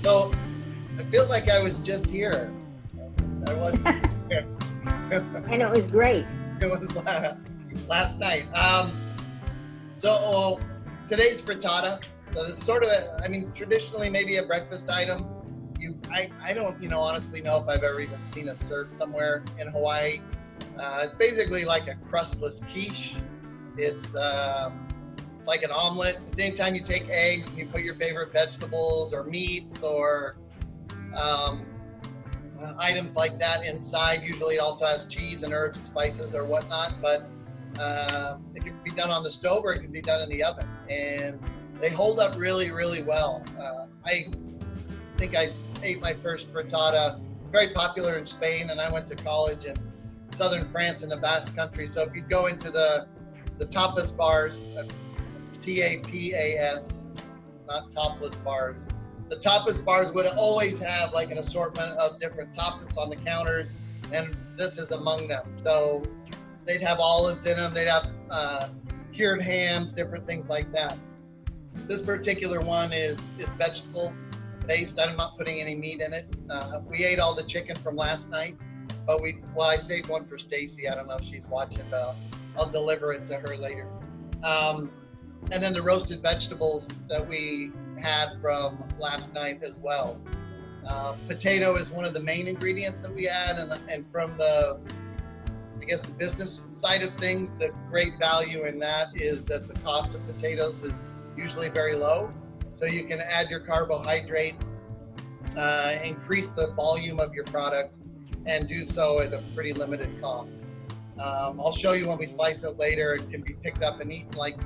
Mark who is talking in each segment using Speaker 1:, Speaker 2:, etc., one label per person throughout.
Speaker 1: So I feel like I was just here. I was just here.
Speaker 2: And it was great.
Speaker 1: It was last night. So today's frittata. So it's sort of traditionally maybe a breakfast item. I don't, honestly know if I've ever even seen it served somewhere in Hawaii. It's basically like a crustless quiche. It's like an omelet. It's anytime you take eggs and you put your favorite vegetables or meats or items like that inside. Usually it also has cheese and herbs and spices or whatnot, but it can be done on the stove or it can be done in the oven. And they hold up really, really well. I think I ate my first frittata, very popular in Spain, and I went to college in southern France in the Basque Country. So if you go into the tapas bars, that's TAPAS, not topless bars. The tapas bars would always have like an assortment of different tapas on the counters, and this is among them. So they'd have olives in them, they'd have cured hams, different things like that. This particular one is vegetable based. I'm not putting any meat in it. We ate all the chicken from last night, but I saved one for Stacy. I don't know if she's watching, but I'll deliver it to her later. And then the roasted vegetables that we had from last night as well. Potato is one of the main ingredients that we add, and from the business side of things, the great value in that is that the cost of potatoes is usually very low. So you can add your carbohydrate, increase the volume of your product, and do so at a pretty limited cost. I'll show you when we slice it later. It can be picked up and eaten like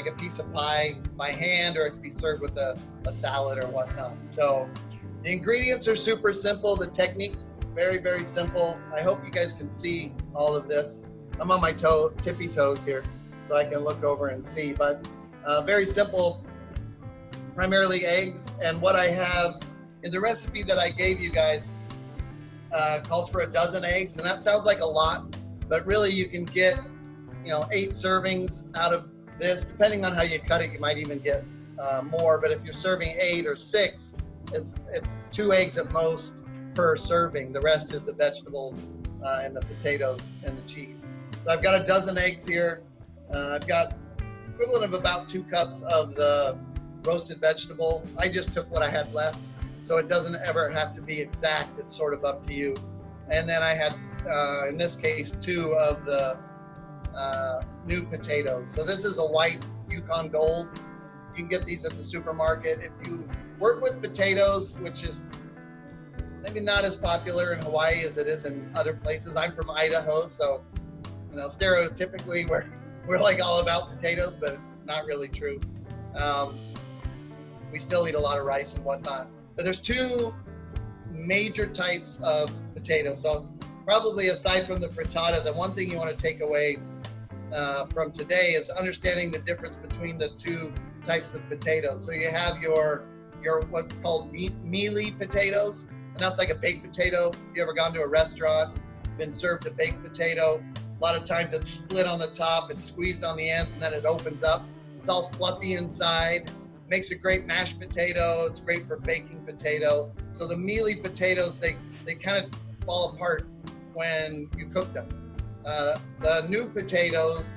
Speaker 1: a piece of pie by hand, or it can be served with a salad or whatnot. So the ingredients are super simple. The technique's very, very simple. I hope you guys can see all of this. I'm on my tippy toes here, so I can look over and see, but very simple, primarily eggs. And what I have in the recipe that I gave you guys calls for a dozen eggs, and that sounds like a lot, but really you can get 8 servings out of this. Depending on how you cut it, you might even get more, but if you're serving 8 or 6, it's 2 eggs at most per serving. The rest is the vegetables and the potatoes and the cheese. So I've got a dozen eggs here. I've got equivalent of about 2 cups of the roasted vegetable. I just took what I had left, so it doesn't ever have to be exact. It's sort of up to you. And then I had, in this case, 2 of the new potatoes. So this is a white Yukon Gold. You can get these at the supermarket. If you work with potatoes, which is maybe not as popular in Hawaii as it is in other places. I'm from Idaho, so stereotypically we're like all about potatoes, but it's not really true. We still eat a lot of rice and whatnot. But there's 2 major types of potatoes. So probably aside from the frittata, the one thing you want to take away from today is understanding the difference between the 2 types of potatoes. So you have your what's called mealy potatoes, and that's like a baked potato. If you ever gone to a restaurant, been served a baked potato, a lot of times it's split on the top, it's squeezed on the ends, and then it opens up. It's all fluffy inside. Makes a great mashed potato. It's great for baking potato. So the mealy potatoes, they kind of fall apart when you cook them. The new potatoes,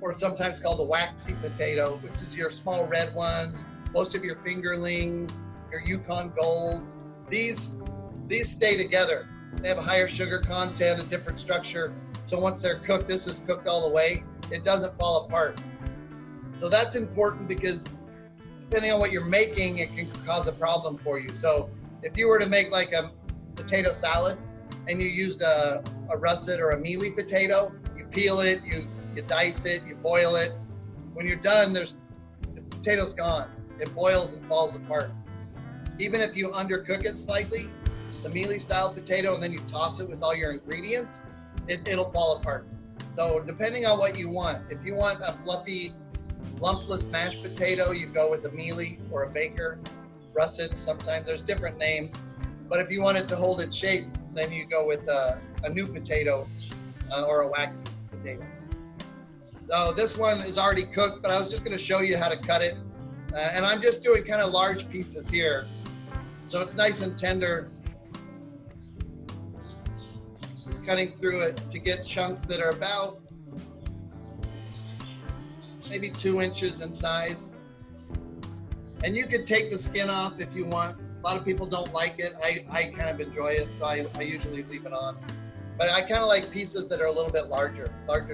Speaker 1: or sometimes called the waxy potato, which is your small red ones, most of your fingerlings, your Yukon Golds, these stay together. They have a higher sugar content, a different structure. So once they're cooked, this is cooked all the way, it doesn't fall apart. So that's important because depending on what you're making, it can cause a problem for you. So if you were to make like a potato salad and you used a russet or a mealy potato, you peel it, you dice it, you boil it. When you're done, the potato's gone. It boils and falls apart. Even if you undercook it slightly, the mealy style potato, and then you toss it with all your ingredients, it'll fall apart. So depending on what you want, if you want a fluffy, lumpless mashed potato, you go with a mealy or a baker. Russet, sometimes there's different names. But if you want it to hold its shape, then you go with a new potato or a waxy potato. So this one is already cooked, but I was just going to show you how to cut it. And I'm just doing kind of large pieces here. So it's nice and tender. Just cutting through it to get chunks that are about maybe 2 inches in size. And you could take the skin off if you want. A lot of people don't like it. I kind of enjoy it, so I usually leave it on. But I kind of like pieces that are a little bit larger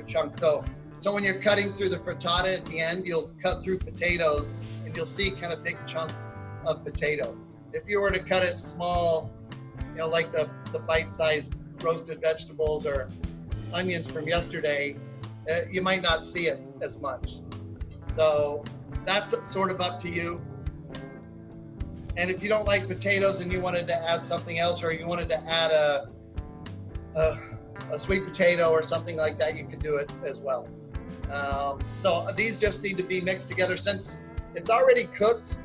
Speaker 1: chunks. So when you're cutting through the frittata at the end, you'll cut through potatoes and you'll see kind of big chunks of potato. If you were to cut it small, you know, like the bite-sized roasted vegetables or onions from yesterday, you might not see it as much. So that's sort of up to you. And if you don't like potatoes and you wanted to add something else, or you wanted to add a sweet potato or something like that, you could do it as well. So these just need to be mixed together. Since it's already cooked,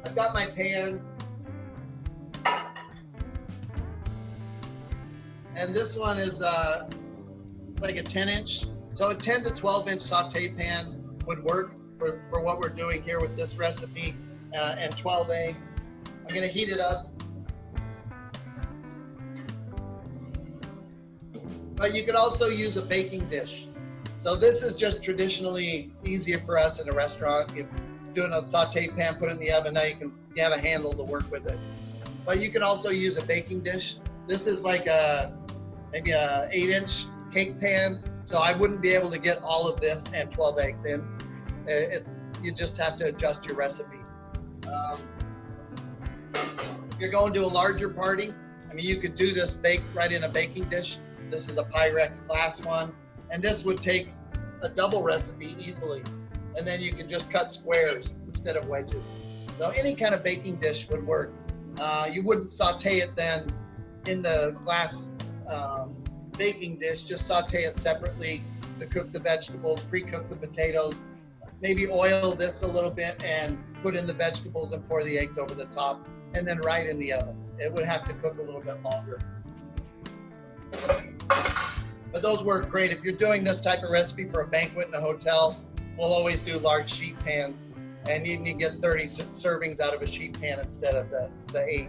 Speaker 1: I've got my pan. And this one is it's like a 10-inch. So a 10 to 12-inch saute pan would work for what we're doing here with this recipe, and 12 eggs. I'm gonna heat it up. But you could also use a baking dish. So this is just traditionally easier for us in a restaurant. You're doing a saute pan, put it in the oven, now you have a handle to work with it. But you can also use a baking dish. This is like maybe a 8-inch cake pan. So I wouldn't be able to get all of this and 12 eggs in. You just have to adjust your recipe. If you're going to a larger party, I mean, you could do this baked right in a baking dish. This is a Pyrex glass one, and this would take a double recipe easily. And then you can just cut squares instead of wedges. So any kind of baking dish would work. You wouldn't saute it then in the glass baking dish, just saute it separately to cook the vegetables, pre-cook the potatoes, maybe oil this a little bit and put in the vegetables and pour the eggs over the top, and then right in the oven. It would have to cook a little bit longer. But those work great. If you're doing this type of recipe for a banquet in a hotel, we'll always do large sheet pans, and you can get 30 servings out of a sheet pan instead of the 8.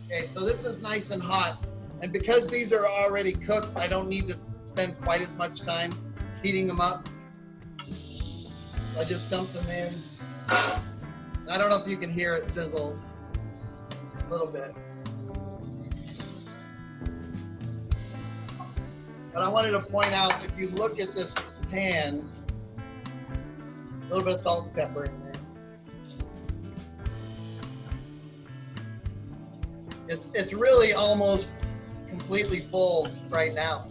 Speaker 1: Okay, so this is nice and hot. And because these are already cooked, I don't need to spend quite as much time heating them up. I just dump them in. I don't know if you can hear it sizzle a little bit. But I wanted to point out, if you look at this pan, a little bit of salt and pepper in there. It's really almost completely full right now.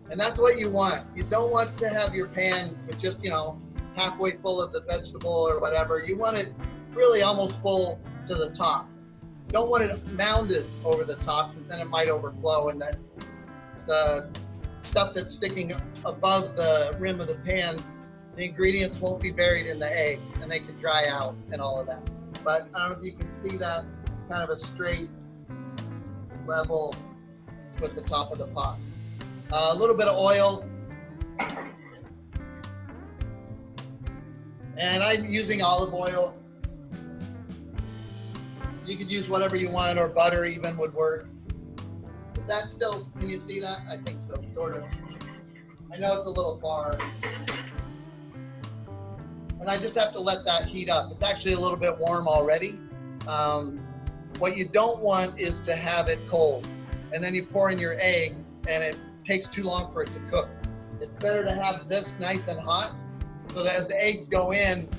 Speaker 1: And that's what you want. You don't want to have your pan with just, halfway full of the vegetable or whatever. You want it really almost full to the top. You don't want it mounded over the top, because then it might overflow, and that the stuff that's sticking above the rim of the pan, the ingredients won't be buried in the egg, and they can dry out and all of that. But I don't know if you can see that. It's kind of a straight level with the top of the pot. A little bit of oil. And I'm using olive oil. You could use whatever you want, or butter even would work. Is that still, can you see that? I think so, sort of. I know it's a little far. And I just have to let that heat up. It's actually a little bit warm already. What you don't want is to have it cold, and then you pour in your eggs and it takes too long for it to cook. It's better to have this nice and hot, so that as the eggs go in,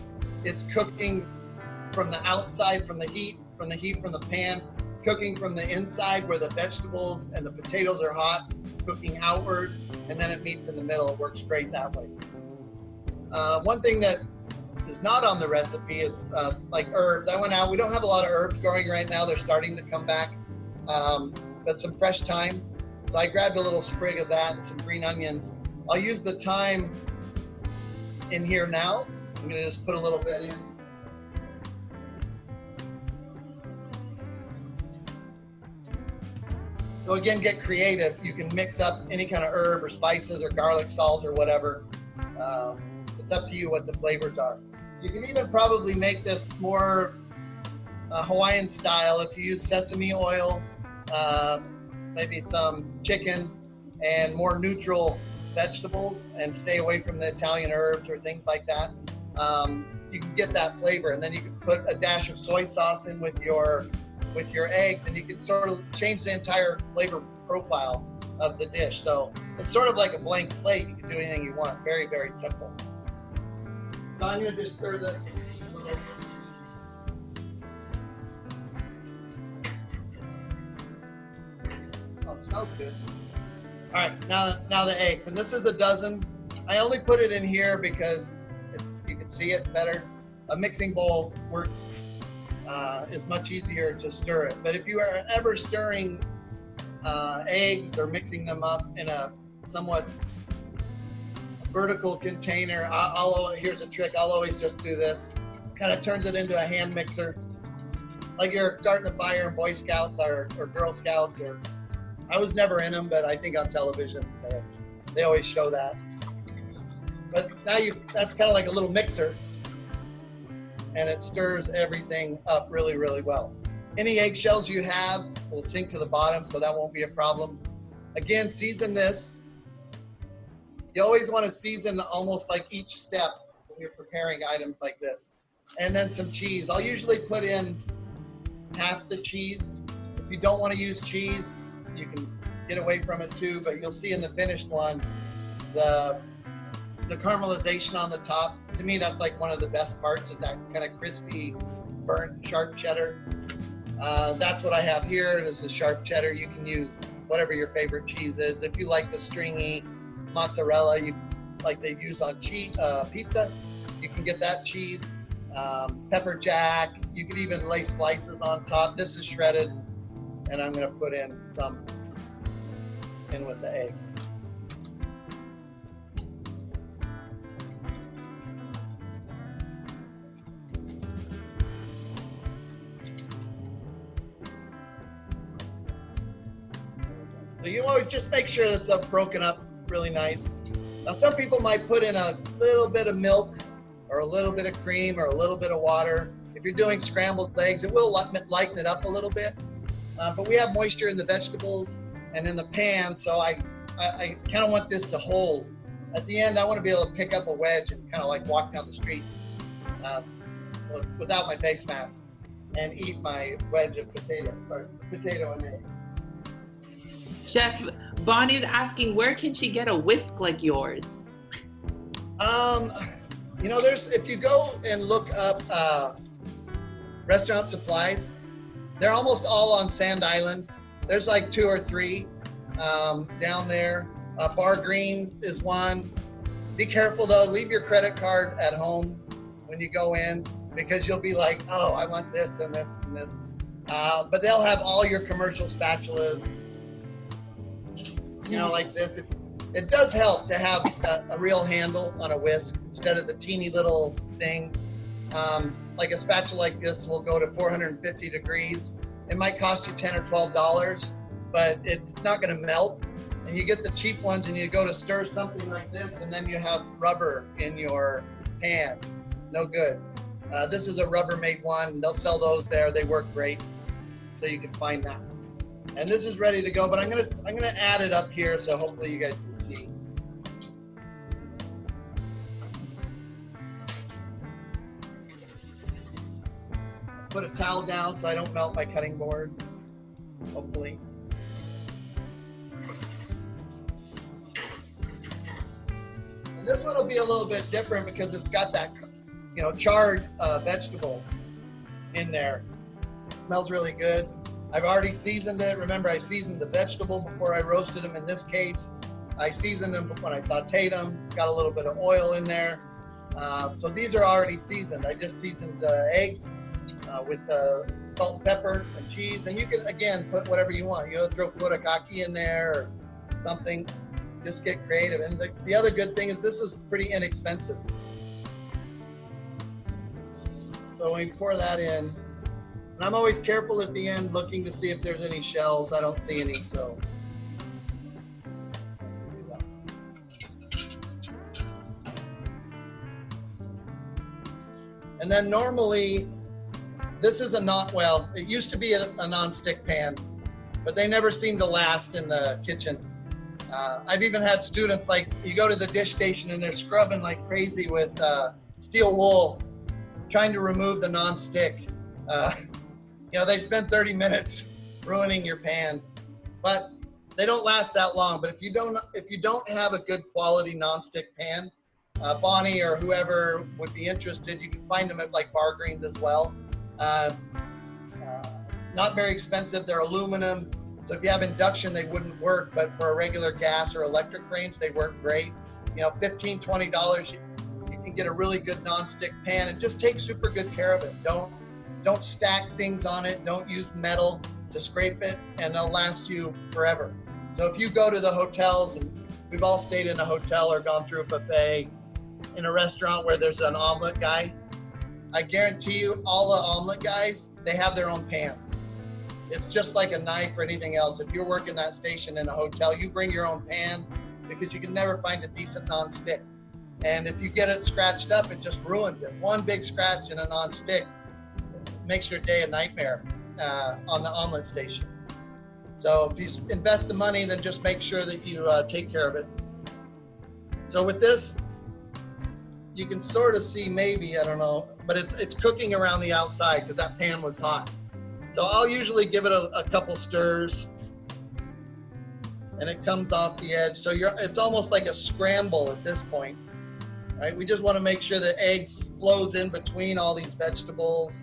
Speaker 1: it's cooking from the outside, from the heat from the pan, cooking from the inside where the vegetables and the potatoes are hot, cooking outward, and then it meets in the middle. It works great that way. One thing that is not on the recipe is like herbs. I went out, we don't have a lot of herbs growing right now. They're starting to come back, but some fresh thyme. So I grabbed a little sprig of that and some green onions. I'll use the thyme in here now. I'm gonna just put a little bit in. So again, get creative. You can mix up any kind of herb or spices or garlic, salt, or whatever. It's up to you what the flavors are. You can even probably make this more Hawaiian style if you use sesame oil, maybe some chicken, and more neutral vegetables, and stay away from the Italian herbs or things like that. You can get that flavor, and then you can put a dash of soy sauce in with your eggs, and you can sort of change the entire flavor profile of the dish. So it's sort of like a blank slate. You can do anything you want. Very, very simple. So I'm going to just stir this. Oh, it smells good. All right, now the eggs, and this is a dozen. I only put it in here because you can see it better. A mixing bowl works. Is much easier to stir it. But if you are ever stirring eggs or mixing them up in a somewhat vertical container, here's a trick. I'll always just do this. Kind of turns it into a hand mixer, like you're starting a fire in Boy Scouts or Girl Scouts. Or I was never in them, but I think on television they always show that. But now that's kind of like a little mixer, and it stirs everything up really, really well. Any eggshells you have will sink to the bottom, so that won't be a problem. Again, season this. You always want to season almost like each step when you're preparing items like this. And then some cheese. I'll usually put in half the cheese. If you don't want to use cheese, you can get away from it too, but you'll see in the finished one, the caramelization on the top. To me, that's like one of the best parts, is that kind of crispy, burnt, sharp cheddar. That's what I have here. This is sharp cheddar. You can use whatever your favorite cheese is. If you like the stringy mozzarella, like they use on pizza, you can get that cheese. Pepper jack. You could even lay slices on top. This is shredded, and I'm going to put in some in with the egg. So you always just make sure it's broken up really nice. Now some people might put in a little bit of milk or a little bit of cream or a little bit of water. If you're doing scrambled eggs, it will lighten it up a little bit. But we have moisture in the vegetables and in the pan, so I kind of want this to hold. At the end, I want to be able to pick up a wedge and kind of like walk down the street without my face mask and eat my wedge of potato and egg.
Speaker 3: Chef, Bonnie is asking, where can she get a whisk like yours?
Speaker 1: If you go and look up restaurant supplies, they're almost all on Sand Island. There's like 2 or 3 down there. Bar Green is one. Be careful though, leave your credit card at home when you go in, because you'll be like, oh, I want this and this and this. But they'll have all your commercial spatulas, like this. It does help to have a real handle on a whisk instead of the teeny little thing. Like a spatula like this will go to 450 degrees. It might cost you $10 or $12, but it's not going to melt. And you get the cheap ones and you go to stir something like this, and then you have rubber in your pan. No good. This is a Rubbermaid one. They'll sell those there. They work great. So you can find that. And this is ready to go, but I'm gonna add it up here so hopefully you guys can see. Put a towel down so I don't melt my cutting board, hopefully. And this one will be a little bit different because it's got that, charred vegetable in there. Smells really good. I've already seasoned it. Remember, I seasoned the vegetable before I roasted them. In this case, I seasoned them when I sauteed them. Got a little bit of oil in there. So these are already seasoned. I just seasoned the eggs with salt and pepper and cheese. And you can, again, put whatever you want. Throw furikake in there or something. Just get creative. And the other good thing is this is pretty inexpensive. So when you pour that in, And I'm always careful at the end, looking to see if there's any shells. I don't see any, so. And then normally, this is it used to be a non-stick pan, but they never seem to last in the kitchen. I've even had students, like, you go to the dish station and they're scrubbing like crazy with steel wool, trying to remove the non-stick. They spend 30 minutes ruining your pan, but they don't last that long. But if you don't have a good quality non-stick pan, Bonnie or whoever would be interested, you can find them at like Bar Greens as well. Not very expensive. They're aluminum. So if you have induction, they wouldn't work, but for a regular gas or electric range, they work great. $15, $20, you can get a really good non-stick pan, and just take super good care of it. Don't stack things on it. Don't use metal to scrape it, and they'll last you forever. So if you go to the hotels, and we've all stayed in a hotel or gone through a buffet in a restaurant where there's an omelet guy, I guarantee you all the omelet guys, they have their own pans. It's just like a knife or anything else. If you're working that station in a hotel, you bring your own pan, because you can never find a decent non-stick. And if you get it scratched up, it just ruins it. One big scratch in a non-stick makes your day a nightmare on the omelet station. So if you invest the money, then just make sure that you take care of it. So with this, you can sort of see, maybe, I don't know, but it's cooking around the outside because that pan was hot. So I'll usually give it a couple stirs, and it comes off the edge. So it's almost like a scramble at this point, right? We just want to make sure that eggs flows in between all these vegetables.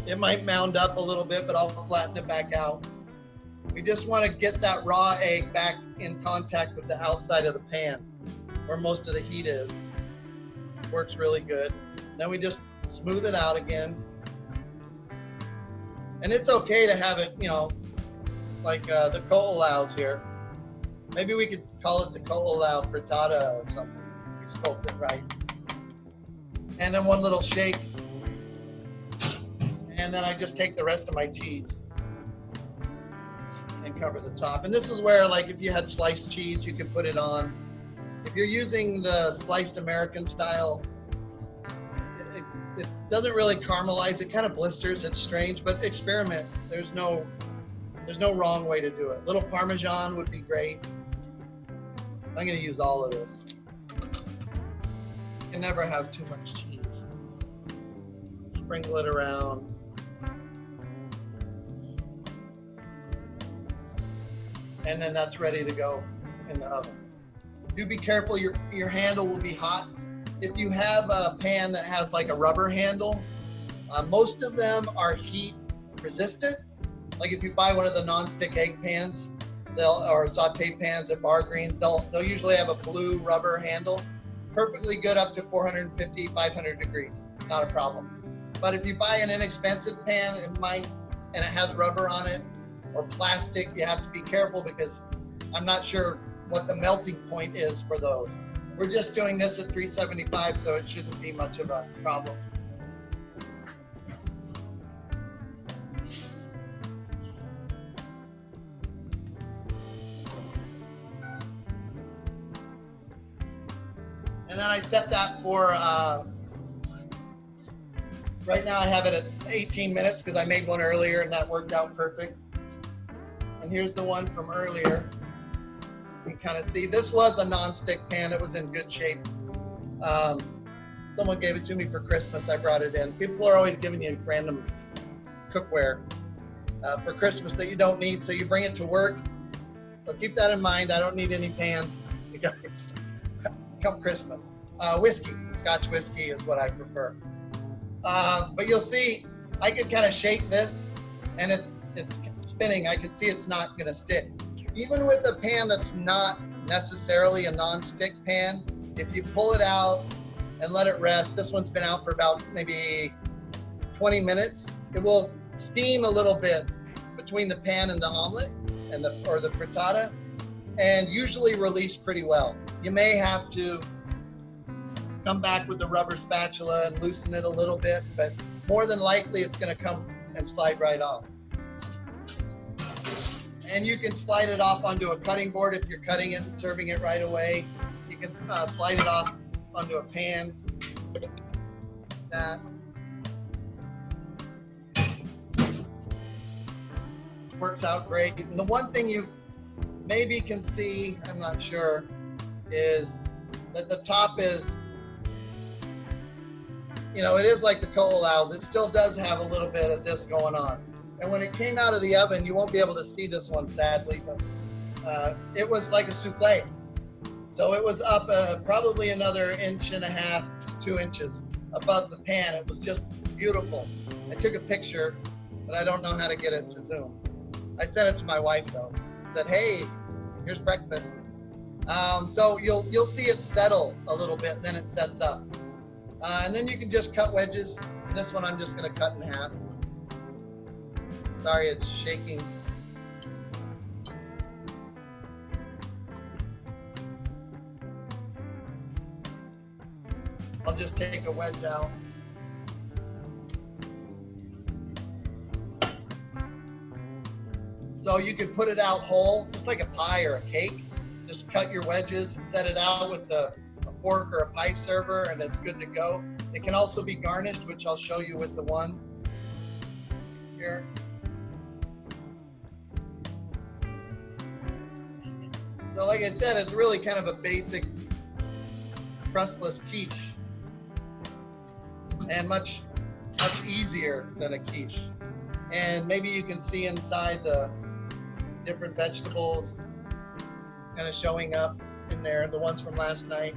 Speaker 1: It might mound up a little bit, but I'll flatten it back out. We just want to get that raw egg back in contact with the outside of the pan, where most of the heat is. Works really good. Then we just smooth it out again. And it's okay to have it, like the Ko'olau here. Maybe we could call it the Ko'olau Frittata or something. We sculpt it right. And then one little shake. And then I just take the rest of my cheese and cover the top. And this is where, like, if you had sliced cheese, you could put it on. If you're using the sliced American style, it doesn't really caramelize. It kind of blisters. It's strange, but experiment. There's no wrong way to do it. Little Parmesan would be great. I'm going to use all of this. You can never have too much cheese. Sprinkle it around. And then that's ready to go in the oven. Do be careful, your handle will be hot. If you have a pan that has like a rubber handle, most of them are heat resistant. Like if you buy one of the non-stick egg pans, or saute pans at Bar Greens, they'll usually have a blue rubber handle. Perfectly good up to 450, 500 degrees, not a problem. But if you buy an inexpensive pan, and it has rubber on it, or plastic, you have to be careful, because I'm not sure what the melting point is for those. We're just doing this at 375, so it shouldn't be much of a problem. And then I set that for, right now I have it at 18 minutes because I made one earlier and that worked out perfect. And here's the one from earlier. You can kind of see, this was a non-stick pan. It was in good shape. Someone gave it to me for Christmas. I brought it in. People are always giving you random cookware for Christmas that you don't need, so you bring it to work. So keep that in mind. I don't need any pans, you guys. Come Christmas. Whiskey, Scotch whiskey is what I prefer. But you'll see, I could kind of shake this, and it's spinning. I can see it's not gonna stick. Even with a pan that's not necessarily a non-stick pan, if you pull it out and let it rest, this one's been out for about maybe 20 minutes, it will steam a little bit between the pan and the omelet or the frittata, and usually release pretty well. You may have to come back with the rubber spatula and loosen it a little bit, but more than likely it's going to come and slide right off. And you can slide it off onto a cutting board if you're cutting it and serving it right away. You can slide it off onto a pan. That works out great. And the one thing you maybe can see, I'm not sure, is that the top is, you know, it is like the ko'olaus. It still does have a little bit of this going on. And when it came out of the oven, you won't be able to see this one, sadly, but it was like a souffle. So it was up probably another 1.5 to 2 inches above the pan. It was just beautiful. I took a picture, but I don't know how to get it to zoom. I sent it to my wife though. I said, hey, here's breakfast. So you'll see it settle a little bit, and then it sets up. And then you can just cut wedges. This one I'm just gonna cut in half. Sorry, it's shaking. I'll just take a wedge out. So you could put it out whole, just like a pie or a cake. Just cut your wedges and set it out with a fork or a pie server, and it's good to go. It can also be garnished, which I'll show you with the one here. So like I said, it's really kind of a basic crustless quiche, and much easier than a quiche. And maybe you can see inside the different vegetables kind of showing up in there, the ones from last night.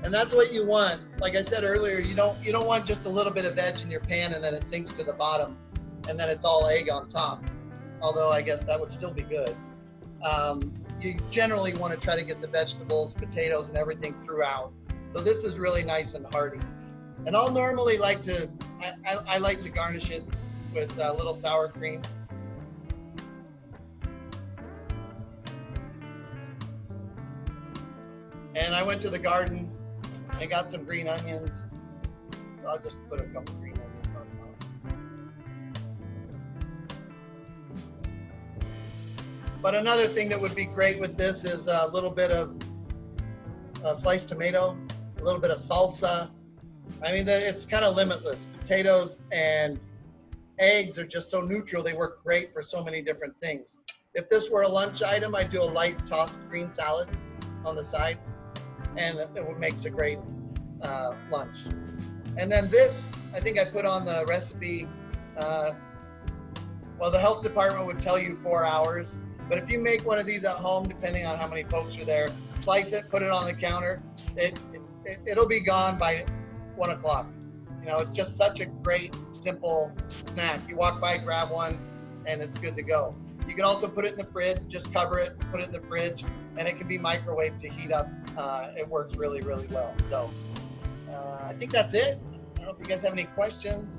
Speaker 1: And that's what you want. Like I said earlier, you don't want just a little bit of veg in your pan and then it sinks to the bottom and then it's all egg on top. Although I guess that would still be good. You generally want to try to get the vegetables, potatoes, and everything throughout. So this is really nice and hearty. And I'll normally like to, I like to garnish it with a little sour cream. And I went to the garden and got some green onions. So I'll just put a couple green onions on top. But another thing that would be great with this is a little bit of sliced tomato, a little bit of salsa. I mean, it's kind of limitless. Potatoes and eggs are just so neutral. They work great for so many different things. If this were a lunch item, I'd do a light tossed green salad on the side, and it makes a great lunch. And then this, I think I put on the recipe, well, the health department would tell you 4 hours, but if you make one of these at home, depending on how many folks are there, slice it, put it on the counter, it'll be gone by 1 o'clock. You know, it's just such a great, simple snack. You walk by, grab one, and it's good to go. You can also put it in the fridge, just cover it, put it in the fridge, and it can be microwaved to heat up. It works really, really well. So I think that's it. I don't know if you guys have any questions.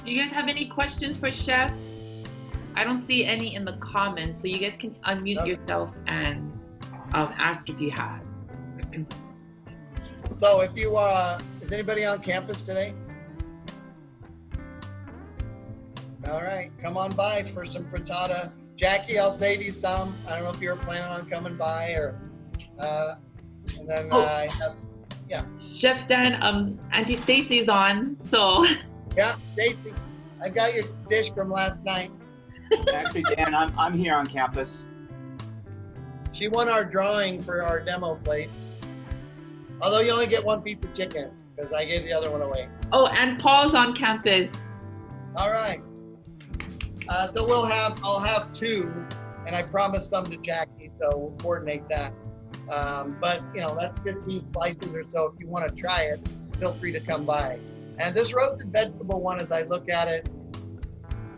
Speaker 3: Do you guys have any questions for Chef? I don't see any in the comments, so you guys can unmute yourself and ask if you have.
Speaker 1: So if you, is anybody on campus today? All right, come on by for some frittata. Jackie, I'll save you some. I don't know if you were planning on coming by or, and then yeah.
Speaker 3: Chef Dan, Auntie Stacy's on, so.
Speaker 1: Yeah, Stacy, I got your dish from last night.
Speaker 4: Actually, Dan, I'm here on campus.
Speaker 1: She won our drawing for our demo plate. Although you only get one piece of chicken because I gave the other one away.
Speaker 3: Oh, and Paul's on campus.
Speaker 1: All right. So I'll have 2, and I promised some to Jackie, so we'll coordinate that. But you know, that's 15 slices or so. If you want to try it, feel free to come by. And this roasted vegetable one, as I look at it,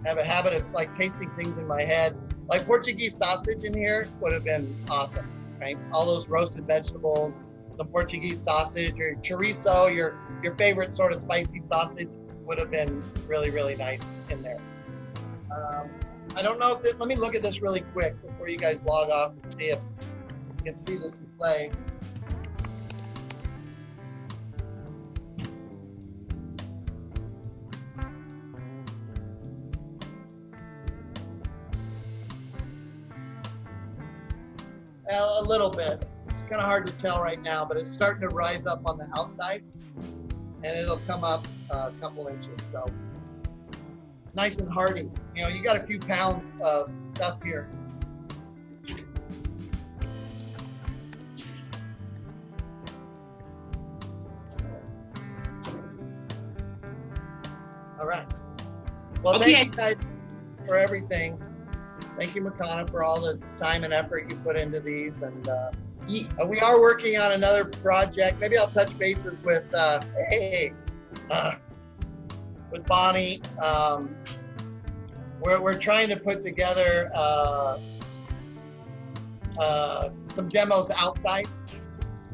Speaker 1: I have a habit of like tasting things in my head. Like Portuguese sausage in here would have been awesome, right? All those roasted vegetables, some Portuguese sausage or chorizo, your favorite sort of spicy sausage would have been really, really nice in there. I don't know if let me look at this really quick before you guys log off and see if you can see this display. A little bit. It's kind of hard to tell right now, but it's starting to rise up on the outside, and it'll come up a couple inches. So nice and hearty. You know, you got a few pounds of stuff here. All right. Well,
Speaker 3: Okay.
Speaker 1: thank you guys for everything. Thank you, Makana, for all the time and effort you put into these. And we are working on another project. Maybe I'll touch bases with with Bonnie. We're trying to put together some demos outside,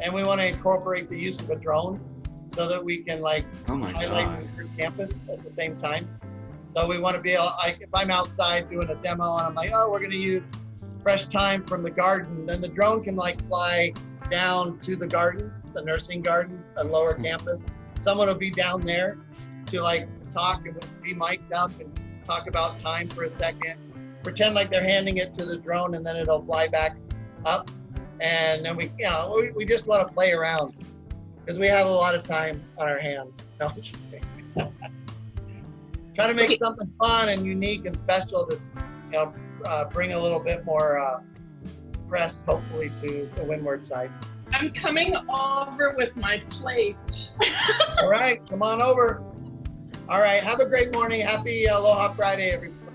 Speaker 1: and we want to incorporate the use of a drone so that we can like
Speaker 4: Oh my
Speaker 1: highlight
Speaker 4: God.
Speaker 1: through campus at the same time. So we want to be able, if I'm outside doing a demo and I'm like, oh, we're going to use fresh thyme from the garden, then the drone can like fly down to the garden, the nursing garden, the lower campus. Someone will be down there to like talk and be mic'd up and talk about thyme for a second, pretend like they're handing it to the drone, and then it'll fly back up. And then we just want to play around because we have a lot of time on our hands. No, I'm just kidding. Trying to make something fun and unique and special to, bring a little bit more press, hopefully, to the Windward side.
Speaker 5: I'm coming over with my plate.
Speaker 1: All right, come on over. All right, have a great morning. Happy Aloha Friday, everybody.